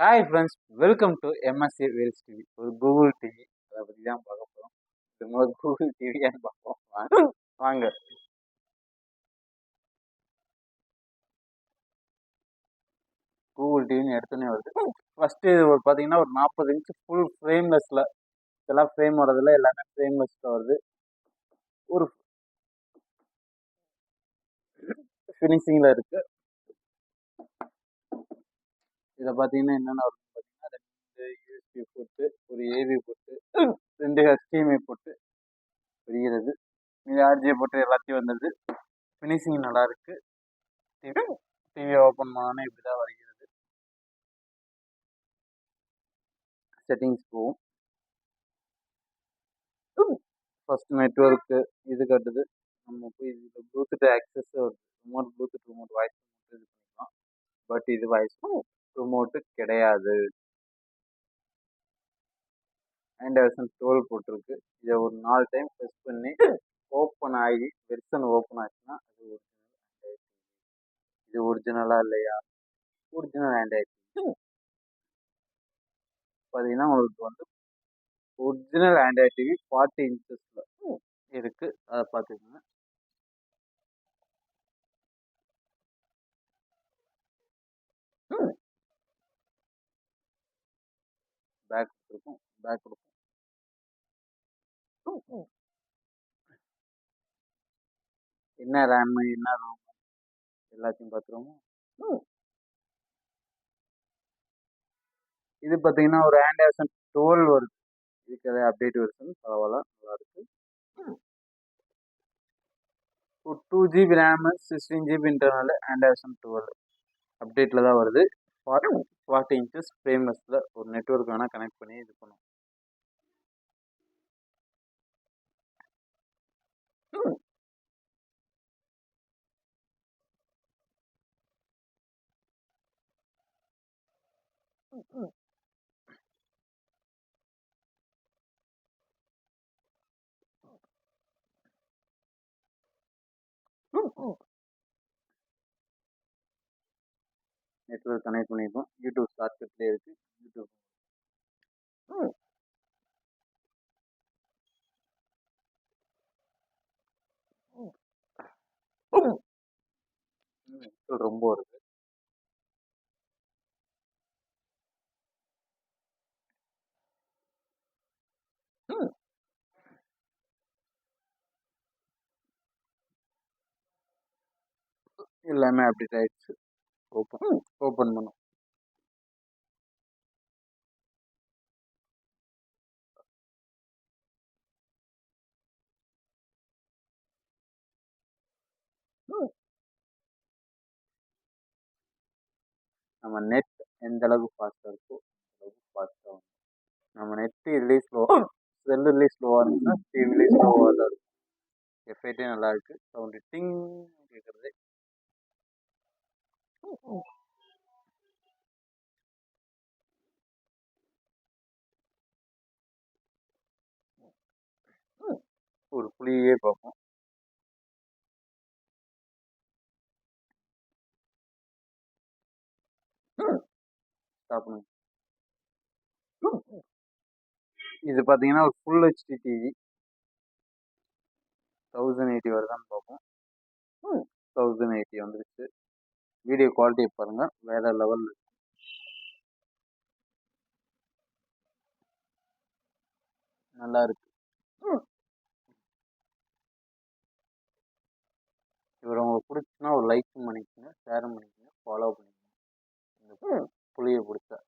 Hi friends, welcome to MSC Vels TV. ஒரு Google TV அதை பற்றி தான் பார்க்க போகிறோம். இது முதல் கூகுள் டிவியான்னு பார்ப்போம். வாங்க. கூகுள் டிவின்னு எடுத்துனே வருது. ஃபஸ்ட்டு இது பார்த்தீங்கன்னா ஒரு 40 இன்ச்சு ஃபுல் ஃப்ரேம்லெஸ்ஸில், இதெல்லாம் ஃப்ரேம் வரதில்ல, எல்லாமே ஃப்ரேம்லெஸ்ஸில் வருது. ஒரு ஃபினிஷிங்கில் இருக்குது. இதை பார்த்தீங்கன்னா என்னென்ன வருது பார்த்தீங்கன்னா 2 யூஎஸ்பி போட்டு, ஒரு ஏவி போட்டு, 2 HDMI போட்டு வருகிறது. இது ஆர்ஜியை போட்டு எல்லாத்தையும் வந்துடுது. ஃபினிஷிங் நல்லா இருக்குது. டிவியை ஓப்பன் பண்ணோன்னே இப்படி தான் வருகிறது. செட்டிங்ஸ் போகும். ஃபர்ஸ்ட் நெட்ஒர்க்கு இது கட்டுது. நம்ம போய் இதில் Bluetooth access remote, Bluetooth remote voice இது பண்ணிக்கலாம். பட் இது வாய்ஸ் ரிமோட்டு கிடையாது. ஆண்ட்ராய்டு 12 போட்டிருக்கு. இதை ஒரு 4 டைம் ப்ரெஸ் பண்ணி ஓப்பன் ஆகி வெர்ஷன் ஓப்பன் ஆச்சுன்னா அது ஒரிஜினல். இது ஒரிஜினலா இல்லையா? ஒரிஜினல் ஆண்ட்ராய்டு பார்த்தீங்கன்னா உங்களுக்கு வந்து ஒரிஜினல் ஆண்ட்ராய்டு டிவி 40 இன்ச்சஸில் இருக்குது. அதை பார்த்துக்கோங்க. பேக் கொடுத்துருக்கும். பேக் கொடுக்கும். என்ன ரேம், என்ன ரோம் எல்லாத்தையும் பார்த்துருவோம். இது பார்த்தீங்கன்னா ஒரு ஆண்ட்ராய்டு 12 வருது. இதுக்கு அப்டேட் வெர்ஷன் பரவாயில்ல, நல்லா இருக்கு. 2 GB RAM, 16 GB internal, Android 12 அப்டேட்டில் தான் வருது. 40 இன்ச்சஸ் ஃப்ரேம்லெஸ்ஸில் ஒரு நெட்ஒர்க் வேணால் கனெக்ட் பண்ணி இது பண்ணும். நெட்ஒர்க் கனெக்ட் பண்ணியிருக்கோம். யூடியூப் ஷார்ட்கட்லேயே இருக்குது. யூடியூப் ரொம்ப வருது. எல்லாமே அப்டேட் ஆயிடுச்சு. ஓப்பன் பண்ணும். நம்ம நெட் எந்த அளவுக்கு ஃபாஸ்ட்டாக இருக்கோ அந்த அளவுக்கு ஃபாஸ்ட்டாக வரும். நம்ம நெட்டு இதுலேயே ஸ்லோவாக, செல்லுலேயே ஸ்லோவாக இருந்துச்சுன்னா டிவிலேயே ஸ்லோவாக தான் இருக்கும். எஃபெக்டே நல்லா இருக்கு. சவுண்டு டிங் கேட்குறது. ஒரு புளியே பார்ப்போம். இது பார்த்தீங்கன்னா ஒரு ஃபுல் ஹெச்டி டிவி 1080 வருதான்னு பார்ப்போம். 1080 வந்துருச்சு. வீடியோ குவாலிட்டி பாருங்க, வேற லெவல் நல்லா இருக்கு. இவர் உங்களுக்கு பிடிச்சுன்னா ஒரு லைக் பண்ணிக்கோங்க, ஷேர் பண்ணிக்கோங்க, ஃபாலோ பண்ணிக்கோங்க. இந்த புளியை பிடிச்சா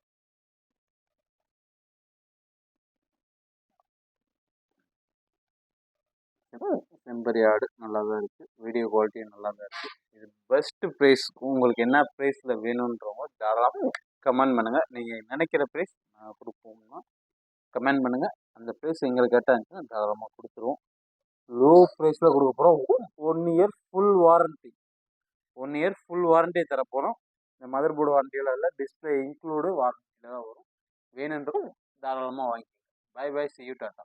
செம்பரி ஆடு நல்லா தான் இருக்குது. வீடியோ குவாலிட்டி நல்லா தான் இருக்குது. இது பெஸ்ட்டு ப்ரைஸ். உங்களுக்கு என்ன ப்ரைஸில் வேணுன்றவங்க தாராளமாக கமெண்ட் பண்ணுங்கள். நீங்கள் நினைக்கிற ப்ரைஸ் நான் கொடுப்போம்னா கமெண்ட் பண்ணுங்கள். அந்த ப்ரைஸ் எங்களுக்கு கரெக்டாக இருந்துச்சுன்னா தாராளமாக கொடுத்துருவோம். லோ ப்ரைஸில் கொடுக்க போகிறோம். 1 year full warranty. 1 year full warranty தரப்போகிறோம். இந்த மதர் போர்டு வாரண்டியெல்லாம் இல்லை, டிஸ்பிளே இன்க்ளூடு வாரண்டியில் தான் வரும். வேணுன்றவங்க தாராளமாக வாங்கிக்கோங்க. Bye bye, see you, tata.